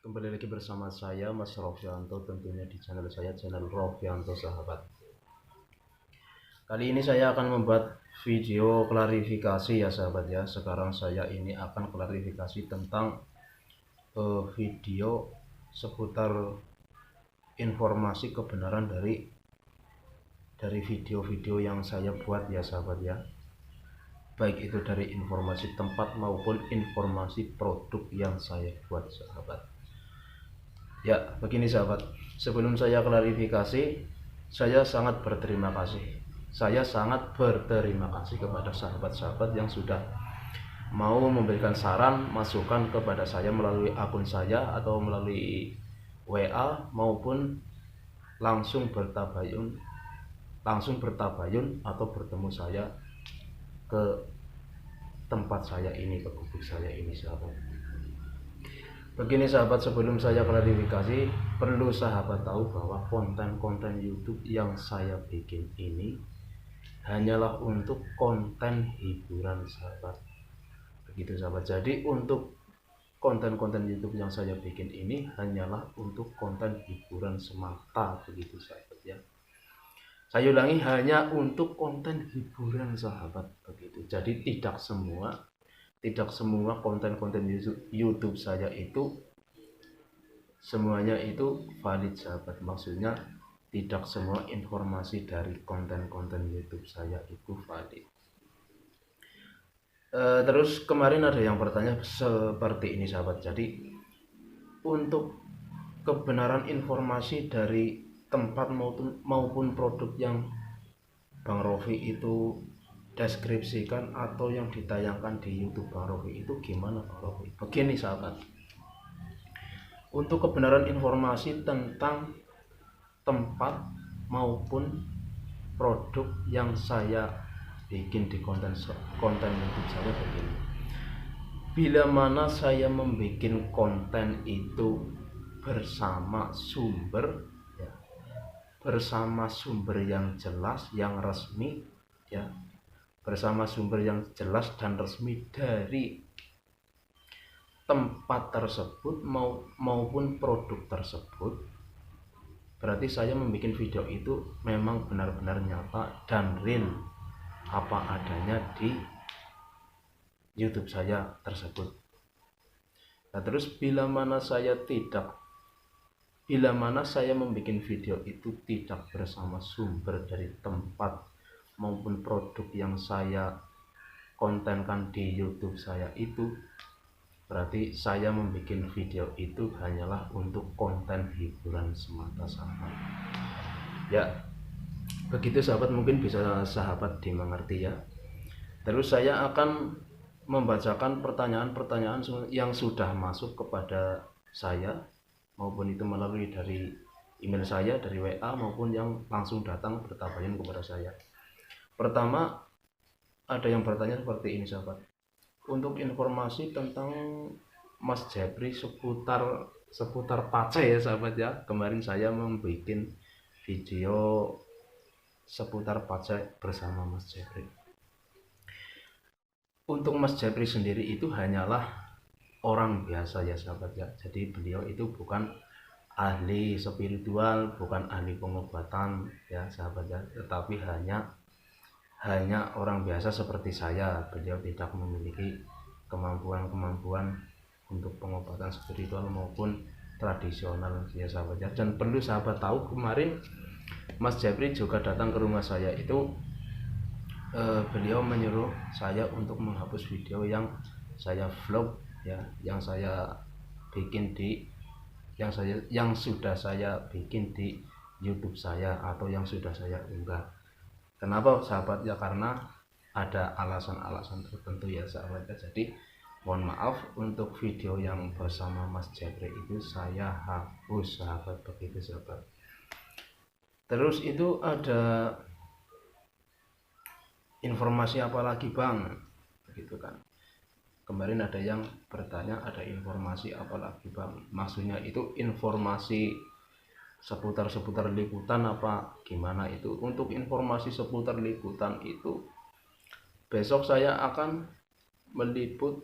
Kembali lagi bersama saya Mas Rofianto, tentunya di channel saya, channel Rofianto Sahabat. Kali ini saya akan membuat video klarifikasi ya sahabat ya. Sekarang saya ini akan klarifikasi tentang video seputar informasi kebenaran dari video-video yang saya buat ya sahabat ya. Baik itu dari informasi tempat maupun informasi produk yang saya buat sahabat. Ya, begini sahabat, sebelum saya klarifikasi, saya sangat berterima kasih. Saya sangat berterima kasih kepada sahabat-sahabat yang sudah mau memberikan saran, masukan kepada saya melalui akun saya atau melalui WA maupun langsung bertabayun atau bertemu saya ke tempat saya ini, ke gubuk saya ini sahabat. Begini sahabat, sebelum saya klarifikasi, perlu sahabat tahu bahwa konten-konten YouTube yang saya bikin ini hanyalah untuk konten hiburan sahabat. Begitu sahabat. Jadi untuk konten-konten YouTube yang saya bikin ini hanyalah untuk konten hiburan semata, begitu sahabat ya. Saya ulangi, hanya untuk konten hiburan sahabat, begitu. Jadi tidak semua konten-konten YouTube saya itu semuanya itu valid sahabat. Maksudnya tidak semua informasi dari konten-konten YouTube saya itu valid. Terus kemarin ada yang bertanya seperti ini sahabat. Jadi untuk kebenaran informasi dari tempat maupun produk yang Bang Rofi itu deskripsikan atau yang ditayangkan di YouTube Bang Rofi itu gimana Bang Rofi? Begini sahabat, untuk kebenaran informasi tentang tempat maupun produk yang saya bikin di konten YouTube saya begini. Bila mana saya membuat konten itu bersama sumber ya, bersama sumber yang jelas, yang resmi ya, bersama sumber yang jelas dan resmi dari tempat tersebut maupun produk tersebut, berarti saya membuat video itu memang benar-benar nyata dan real apa adanya di YouTube saya tersebut. Nah, terus bila mana saya membuat video itu tidak bersama sumber dari tempat maupun produk yang saya kontenkan di YouTube saya itu, berarti saya membuat video itu hanyalah untuk konten hiburan semata sahabat. Ya, begitu sahabat, mungkin bisa sahabat dimengerti ya. Terus saya akan membacakan pertanyaan-pertanyaan yang sudah masuk kepada saya, maupun itu melalui dari email saya, dari WA, maupun yang langsung datang bertabayun kepada saya. Pertama, ada yang bertanya seperti ini sahabat. Untuk informasi tentang Mas Jepri seputar pace ya sahabat ya. Kemarin saya membuat video seputar pace bersama Mas Jepri. Untuk Mas Jepri sendiri itu hanyalah orang biasa ya sahabat ya. Jadi beliau itu bukan ahli spiritual, bukan ahli pengobatan ya sahabat ya, tetapi hanya orang biasa seperti saya. Beliau tidak memiliki kemampuan untuk pengobatan spiritual maupun tradisional ya sahabat ya. Dan perlu sahabat tahu, kemarin Mas Jepri juga datang ke rumah saya itu, beliau menyuruh saya untuk menghapus video yang saya vlog ya, yang saya bikin yang sudah saya bikin di YouTube saya atau yang sudah saya unggah. Kenapa sahabat ya? Karena ada alasan-alasan tertentu ya sahabat ya. Jadi mohon maaf, untuk video yang bersama Mas Jepri itu saya hapus sahabat, begitu sahabat. Terus itu ada informasi apa lagi Bang, begitu kan. Kemarin ada yang bertanya, ada informasi apa lagi Bang, maksudnya itu informasi seputar liputan apa gimana itu. Untuk informasi seputar liputan itu besok saya akan meliput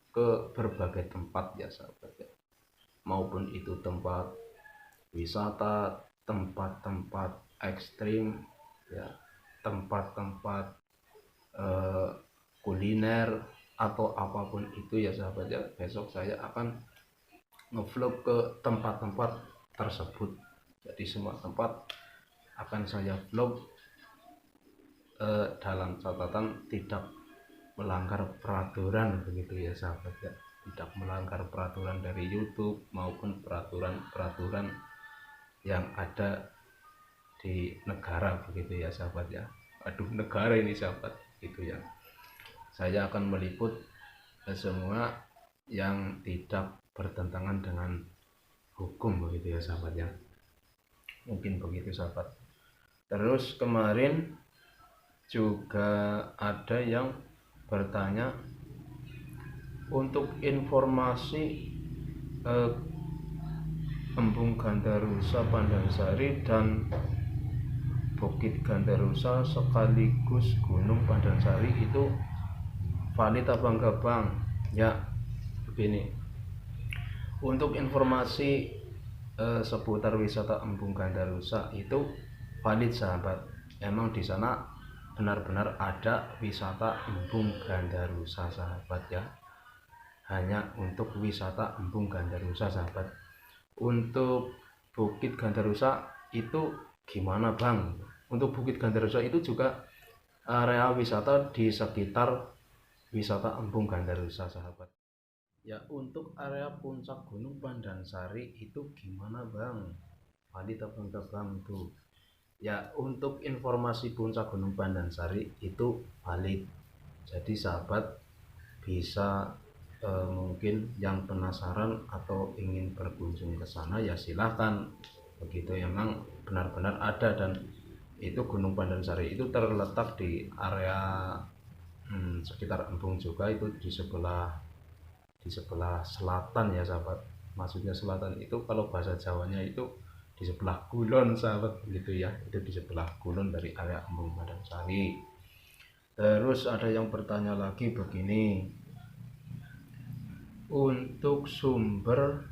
ke berbagai tempat ya sahabat ya. maupun itu tempat wisata, tempat-tempat ekstrim, ya, tempat-tempat kuliner atau apapun itu ya sahabat ya. Besok saya akan ngevlog ke tempat-tempat tersebut. Jadi semua tempat akan saya vlog dalam catatan tidak melanggar peraturan begitu ya sahabat ya. Tidak melanggar peraturan dari YouTube maupun peraturan-peraturan yang ada di negara begitu ya sahabat ya. Aduh, negara ini sahabat gitu ya. Saya akan meliput semua yang tidak bertentangan dengan hukum begitu ya sahabat ya. Mungkin begitu sahabat. Terus kemarin juga ada yang bertanya untuk informasi Embung Gandarusa Pandansari dan Bukit Gandarusa sekaligus Gunung Pandansari itu valid apa enggak bang? Ya begini, untuk informasi seputar wisata Embung Gandarusa itu valid sahabat. Emang di sana benar-benar ada wisata Embung Gandarusa sahabat ya. Hanya untuk wisata Embung Gandarusa sahabat. Untuk Bukit Gandarusa itu gimana bang? Untuk Bukit Gandarusa itu juga area wisata di sekitar wisata Embung Gandarusa sahabat. Ya, untuk area puncak Gunung Pandansari itu gimana bang? Valid apa enggak bang tuh? Ya, untuk informasi puncak Gunung Pandansari itu valid. Jadi sahabat bisa mungkin yang penasaran atau ingin berkunjung ke sana ya silahkan. Begitu, emang benar-benar ada, dan itu Gunung Pandansari itu terletak di area sekitar Embung juga, itu di sebelah selatan ya sahabat. Maksudnya selatan itu kalau bahasa Jawanya itu di sebelah kulon sahabat begitu ya. Itu di sebelah kulon dari area Embung Pandansari. Terus ada yang bertanya lagi begini, untuk sumber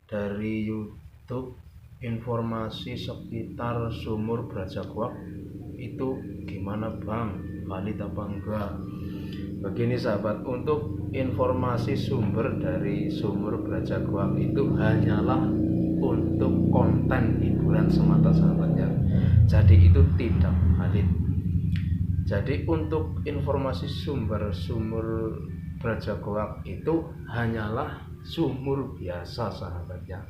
dari YouTube informasi sekitar sumur Brajagoak itu gimana bang? Valid apa enggak? Begini sahabat, untuk informasi sumber dari sumur Brajagoak itu hanyalah untuk konten hiburan semata sahabat ya. Jadi itu tidak valid. Jadi untuk informasi sumber Brajagoak itu hanyalah sumur biasa sahabat ya.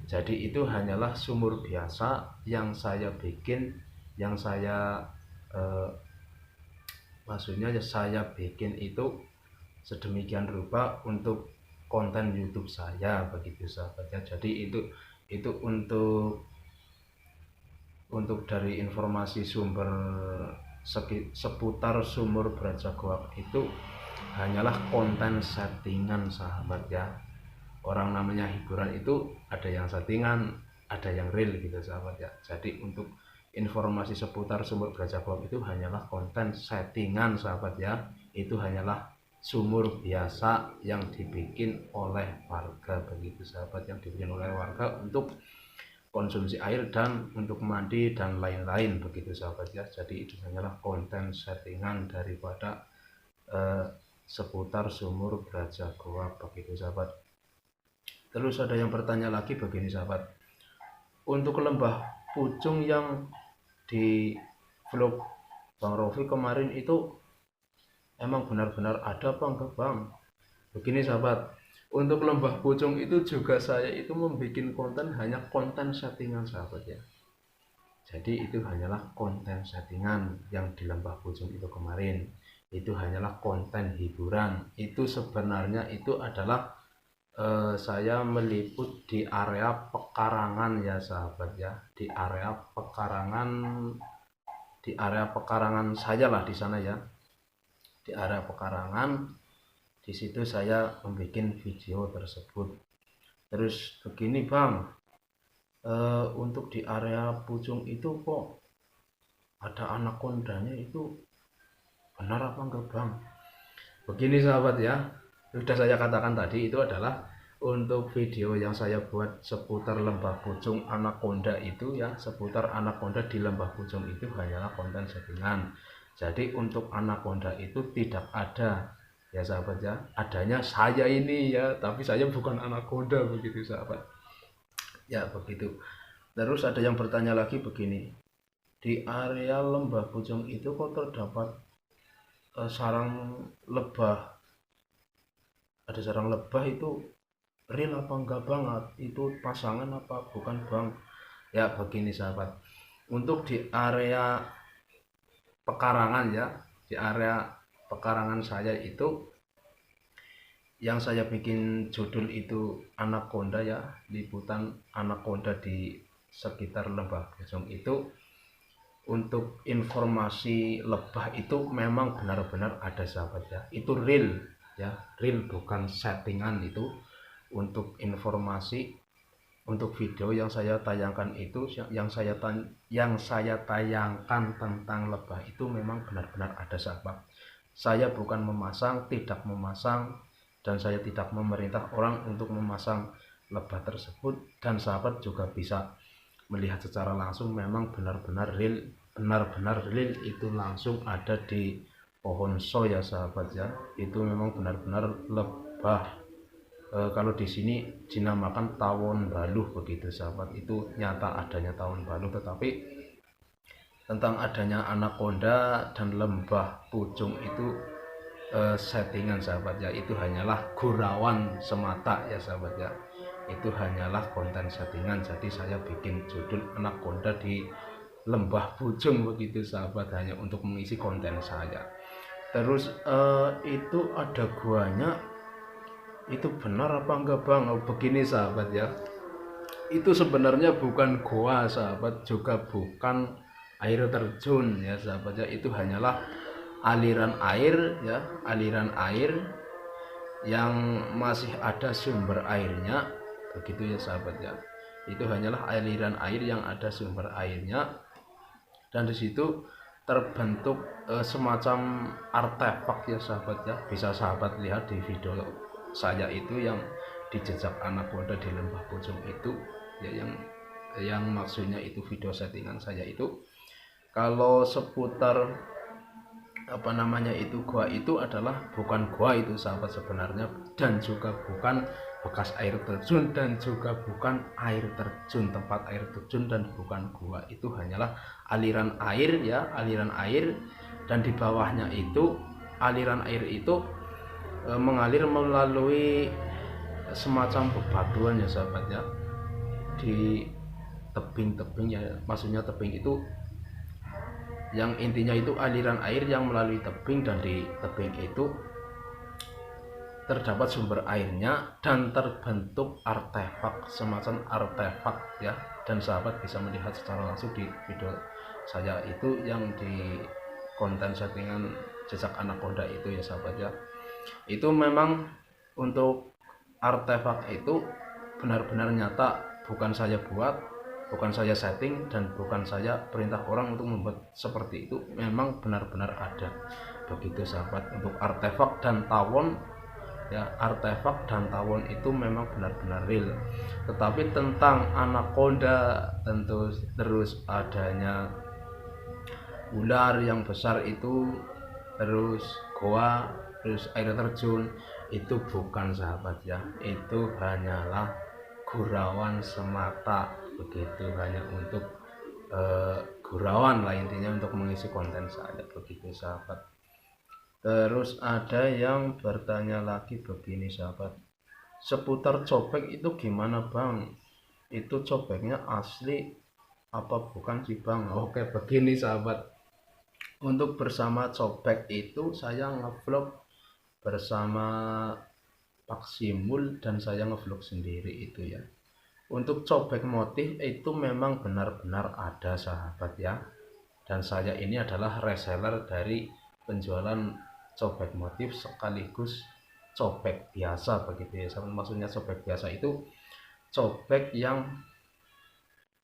Jadi itu hanyalah sumur biasa yang saya bikin, yang saya maksudnya saya bikin itu sedemikian rupa untuk konten YouTube saya begitu sahabat ya. Jadi itu untuk dari informasi sumber seputar sumur Brajagoak itu hanyalah konten settingan sahabat ya. Orang namanya hiburan itu ada yang settingan, ada yang real gitu sahabat ya. Jadi untuk informasi seputar sumur Brajagoak itu hanyalah konten settingan sahabat ya. Itu hanyalah sumur biasa yang dibikin oleh warga begitu sahabat, yang dibikin oleh warga untuk konsumsi air dan untuk mandi dan lain-lain begitu sahabat ya. Jadi itu hanyalah konten settingan daripada seputar sumur Brajagoak begitu sahabat. Terus ada yang bertanya lagi begini sahabat, untuk lembah Pucung yang di vlog Bang Rofi kemarin itu emang benar-benar ada apa enggak bang? Begini sahabat, untuk lembah Pucung itu juga saya itu membuat konten hanya konten settingan sahabat ya. Jadi itu hanyalah konten settingan yang di lembah Pucung itu kemarin. Itu hanyalah konten hiburan. Itu sebenarnya itu adalah saya meliput di area pekarangan ya sahabat ya. Di area pekarangan saya lah di sana ya. Di area pekarangan, di situ saya membuat video tersebut. Terus begini bang, untuk di area Pucung itu kok ada anakondanya, itu benar apa enggak bang? Begini sahabat ya, sudah saya katakan tadi, itu adalah untuk video yang saya buat seputar lembah Pucung anaconda itu ya, seputar anaconda di lembah Pucung itu hanyalah konten settingan. Jadi untuk anaconda itu tidak ada ya sahabat ya, adanya saya ini ya, tapi saya bukan anaconda begitu sahabat ya, begitu. Terus ada yang bertanya lagi begini, di area lembah Pucung itu kok terdapat sarang lebah, ada sarang lebah, itu real apa enggak banget, itu pasangan apa bukan bang? Ya begini sahabat, untuk di area pekarangan ya, di area pekarangan saya itu yang saya bikin judul itu anaconda ya, liputan anaconda di sekitar lembah Pucung itu. Untuk informasi lebah itu memang benar-benar ada sahabat ya, itu real ya, real bukan settingan itu. Untuk informasi, untuk video yang saya tayangkan itu, yang saya tayangkan tentang lebah itu memang benar-benar ada sahabat. Saya bukan memasang, tidak memasang, dan saya tidak memerintah orang untuk memasang lebah tersebut. Dan sahabat juga bisa melihat secara langsung, memang benar-benar real, itu langsung ada di pohon soya sahabat ya. Itu memang benar-benar lebah, kalau di sini dinamakan tawon baluh begitu sahabat. Itu nyata adanya tawon baluh, tetapi tentang adanya anaconda dan lembah Pucung itu settingan sahabat ya, itu hanyalah gurauan semata ya sahabat ya, itu hanyalah konten settingan. Jadi saya bikin judul anaconda di lembah Pucung begitu sahabat, hanya untuk mengisi konten saya. Terus itu ada guanya, itu benar apa enggak bang? Oh, begini sahabat ya, itu sebenarnya bukan goa sahabat, juga bukan air terjun ya sahabat ya, itu hanyalah aliran air ya, aliran air yang masih ada sumber airnya begitu ya sahabat ya. Itu hanyalah aliran air yang ada sumber airnya, dan disitu terbentuk semacam artefak ya sahabat ya. Bisa sahabat lihat di video saya itu yang di jejak anaconda di lembah Pucung itu ya, yang maksudnya itu video settingan saya itu. Kalau seputar apa namanya itu, gua itu adalah bukan gua itu sahabat sebenarnya, dan juga bukan bekas air terjun, dan juga bukan air terjun, tempat air terjun, dan bukan gua. Itu hanyalah aliran air ya, aliran air, dan di bawahnya itu aliran air itu mengalir melalui semacam bebatuan ya sahabat ya, di tebing-tebing ya, maksudnya tebing itu yang intinya itu aliran air yang melalui tebing, dan di tebing itu terdapat sumber airnya dan terbentuk artefak, semacam artefak ya. Dan sahabat bisa melihat secara langsung di video saya itu yang di konten settingan jejak anaconda itu ya sahabat ya. Itu memang untuk artefak itu benar-benar nyata, bukan saya buat, bukan saya setting, dan bukan saya perintah orang untuk membuat seperti itu, memang benar-benar ada begitu sahabat. Untuk artefak dan tawon ya, artefak dan tawon itu memang benar-benar real. Tetapi tentang anaconda, tentu terus adanya ular yang besar itu, terus goa, terus air terjun, itu bukan sahabat ya, itu hanyalah gurauan semata begitu, hanya untuk gurauan lah intinya, untuk mengisi konten saya begitu sahabat. Terus ada yang bertanya lagi begini sahabat, seputar cobek itu gimana bang, itu cobeknya asli apa bukan sih bang? Oke begini sahabat, untuk bersama cobek itu saya ngevlog bersama Pak Simul, dan saya ngevlog sendiri itu ya. Untuk cobek motif itu memang benar-benar ada sahabat ya, dan saya ini adalah reseller dari penjualan cobek motif sekaligus cobek biasa begitu ya. Maksudnya cobek biasa itu cobek yang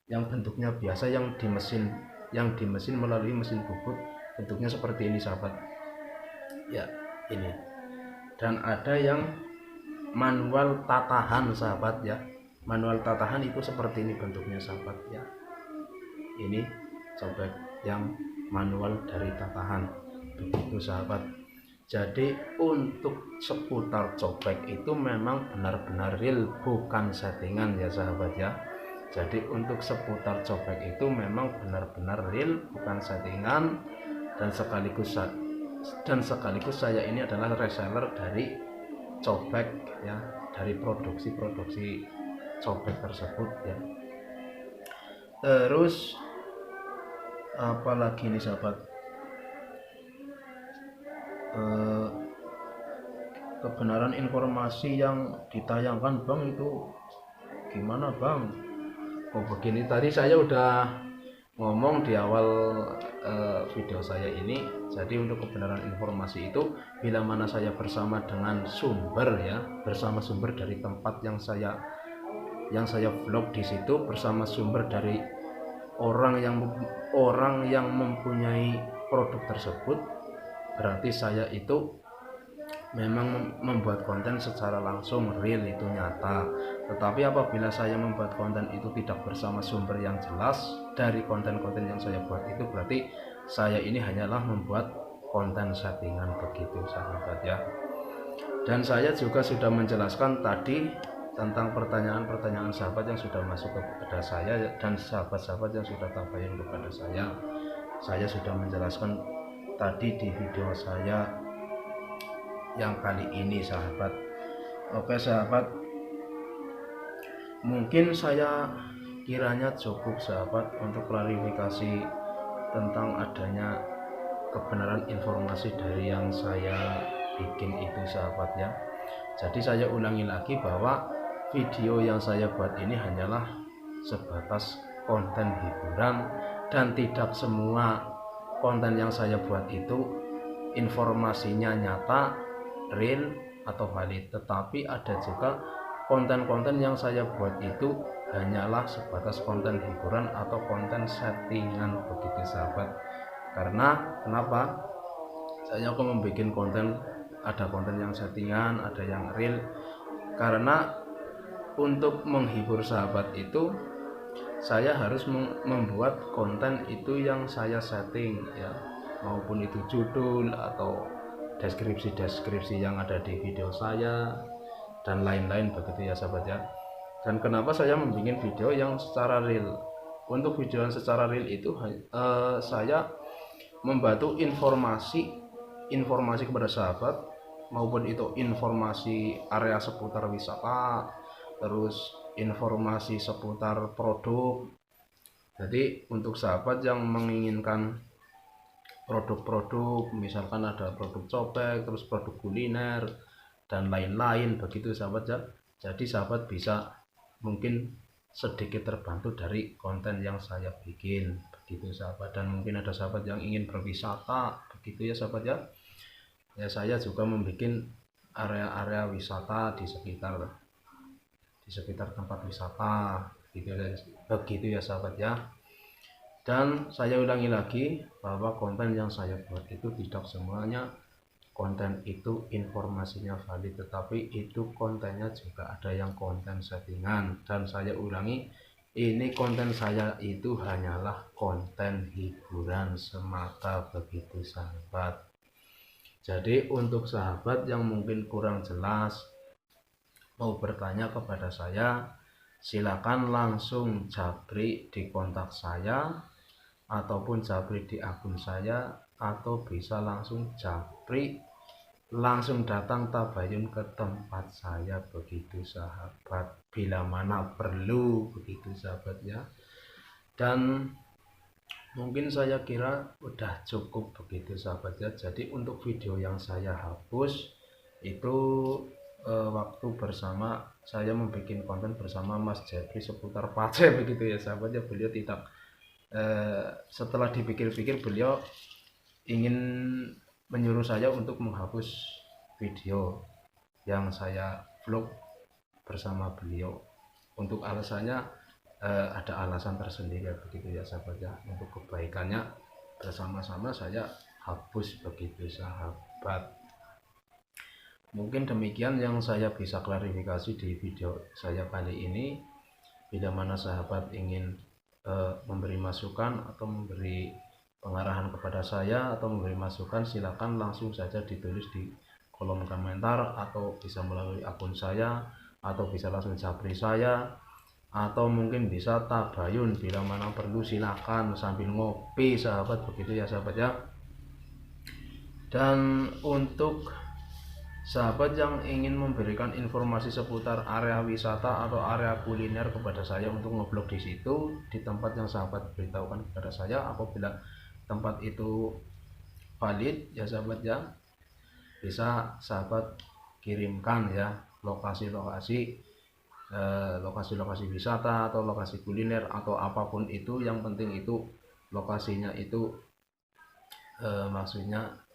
bentuknya biasa, yang di mesin melalui mesin bubut, bentuknya seperti ini sahabat ya, ini. Dan ada yang manual tatahan sahabat ya. Manual tatahan itu seperti ini bentuknya sahabat ya. Ini cobek yang manual dari tatahan begitu sahabat. Jadi untuk seputar cobek itu memang benar-benar real, bukan settingan ya sahabat ya. Jadi untuk seputar cobek itu memang benar-benar real, bukan settingan. Dan sekaligus saya ini adalah reseller dari cobek ya, dari produksi cobek tersebut ya. Terus apalagi nih sahabat, kebenaran informasi yang ditayangkan bang itu gimana bang? Oh begini, tadi saya udah ngomong di awal video saya ini. Jadi untuk kebenaran informasi itu bila mana saya bersama dengan sumber ya, bersama sumber dari tempat yang saya vlog di situ, bersama sumber dari orang yang mempunyai produk tersebut, berarti saya itu memang membuat konten secara langsung, real, itu nyata. Tetapi apabila saya membuat konten itu tidak bersama sumber yang jelas dari konten-konten yang saya buat itu, berarti saya ini hanyalah membuat konten settingan begitu sahabat ya. Dan saya juga sudah menjelaskan tadi tentang pertanyaan-pertanyaan sahabat yang sudah masuk kepada saya dan sahabat-sahabat yang sudah tabayun kepada saya. Saya sudah menjelaskan tadi di video saya yang kali ini sahabat. Oke sahabat, mungkin saya kiranya cukup sahabat untuk klarifikasi tentang adanya kebenaran informasi dari yang saya bikin itu sahabat ya. Jadi saya ulangi lagi bahwa video yang saya buat ini hanyalah sebatas konten hiburan, dan tidak semua konten yang saya buat itu informasinya nyata, real atau valid. Tetapi ada juga konten-konten yang saya buat itu hanyalah sebatas konten hiburan atau konten settingan begitu sahabat. Karena kenapa saya kok membuat konten, ada konten yang settingan, ada yang real? Karena untuk menghibur sahabat itu saya harus membuat konten itu yang saya setting ya, maupun itu judul atau deskripsi yang ada di video saya dan lain-lain begitu ya sahabat ya. Dan kenapa saya membuat video yang secara real? Untuk video yang secara real itu saya membantu informasi kepada sahabat, maupun itu informasi area seputar wisata, terus informasi seputar produk. Jadi untuk sahabat yang menginginkan produk-produk, misalkan ada produk cobek, terus produk kuliner dan lain-lain begitu sahabat ya. Jadi sahabat bisa mungkin sedikit terbantu dari konten yang saya bikin begitu sahabat. Dan mungkin ada sahabat yang ingin berwisata begitu ya sahabat ya. Ya saya juga membuat area-area wisata di sekitar tempat wisata begitu ya sahabat ya. Dan saya ulangi lagi bahwa konten yang saya buat itu tidak semuanya konten itu informasinya valid, tetapi itu kontennya juga ada yang konten settingan. Dan saya ulangi, ini konten saya itu hanyalah konten hiburan semata begitu sahabat. Jadi untuk sahabat yang mungkin kurang jelas mau bertanya kepada saya, silakan langsung japri di kontak saya, ataupun japri di akun saya, atau bisa langsung japri langsung datang tabayun ke tempat saya begitu sahabat, bila mana perlu begitu sahabat ya. Dan mungkin saya kira udah cukup begitu sahabat ya. Jadi untuk video yang saya hapus itu waktu bersama saya membuat konten bersama Mas Jeffrey seputar pace begitu ya sahabat ya. Beliau tidak setelah dipikir-pikir beliau ingin menyuruh saya untuk menghapus video yang saya vlog bersama beliau. Untuk alasannya ada alasan tersendiri begitu ya sahabat ya. Untuk kebaikannya bersama-sama saya hapus begitu sahabat. Mungkin demikian yang saya bisa klarifikasi di video saya kali ini. Bila mana sahabat ingin memberi masukan atau memberi pengarahan kepada saya atau memberi masukan, silakan langsung saja ditulis di kolom komentar, atau bisa melalui akun saya, atau bisa langsung japri saya, atau mungkin bisa tabayun. Bila mana perlu silakan sambil ngopi sahabat, begitu ya sahabat ya. Dan untuk sahabat yang ingin memberikan informasi seputar area wisata atau area kuliner kepada saya untuk ngeblog di situ, di tempat yang sahabat beritahukan kepada saya, apabila tempat itu valid ya sahabat ya, bisa sahabat kirimkan ya lokasi-lokasi lokasi-lokasi wisata atau lokasi kuliner atau apapun itu, yang penting itu lokasinya itu maksudnya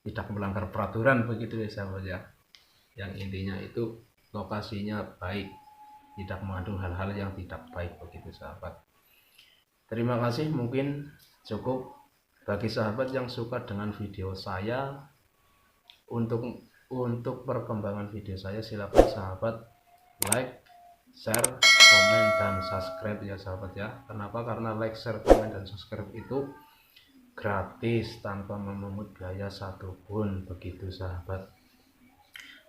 tidak melanggar peraturan, begitu ya sahabat ya. Yang intinya itu lokasinya baik, tidak mengandung hal-hal yang tidak baik, begitu sahabat. Terima kasih, mungkin cukup. Bagi sahabat yang suka dengan video saya, untuk perkembangan video saya, silakan sahabat like, share, komen, dan subscribe ya sahabat ya. Kenapa? Karena like, share, komen, dan subscribe itu gratis tanpa memungut biaya satupun, begitu sahabat.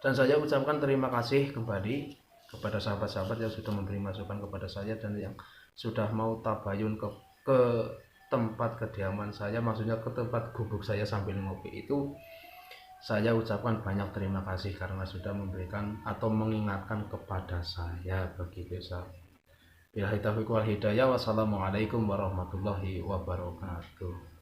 Dan saya ucapkan terima kasih kembali kepada sahabat-sahabat yang sudah memberi masukan kepada saya dan yang sudah mau tabayun ke tempat kediaman saya, maksudnya ke tempat gubuk saya sambil ngopi itu. Saya ucapkan banyak terima kasih karena sudah memberikan atau mengingatkan kepada saya, begitu sahabat. Billahi taufiq wal hidayah. Wassalamualaikum warahmatullahi wabarakatuh.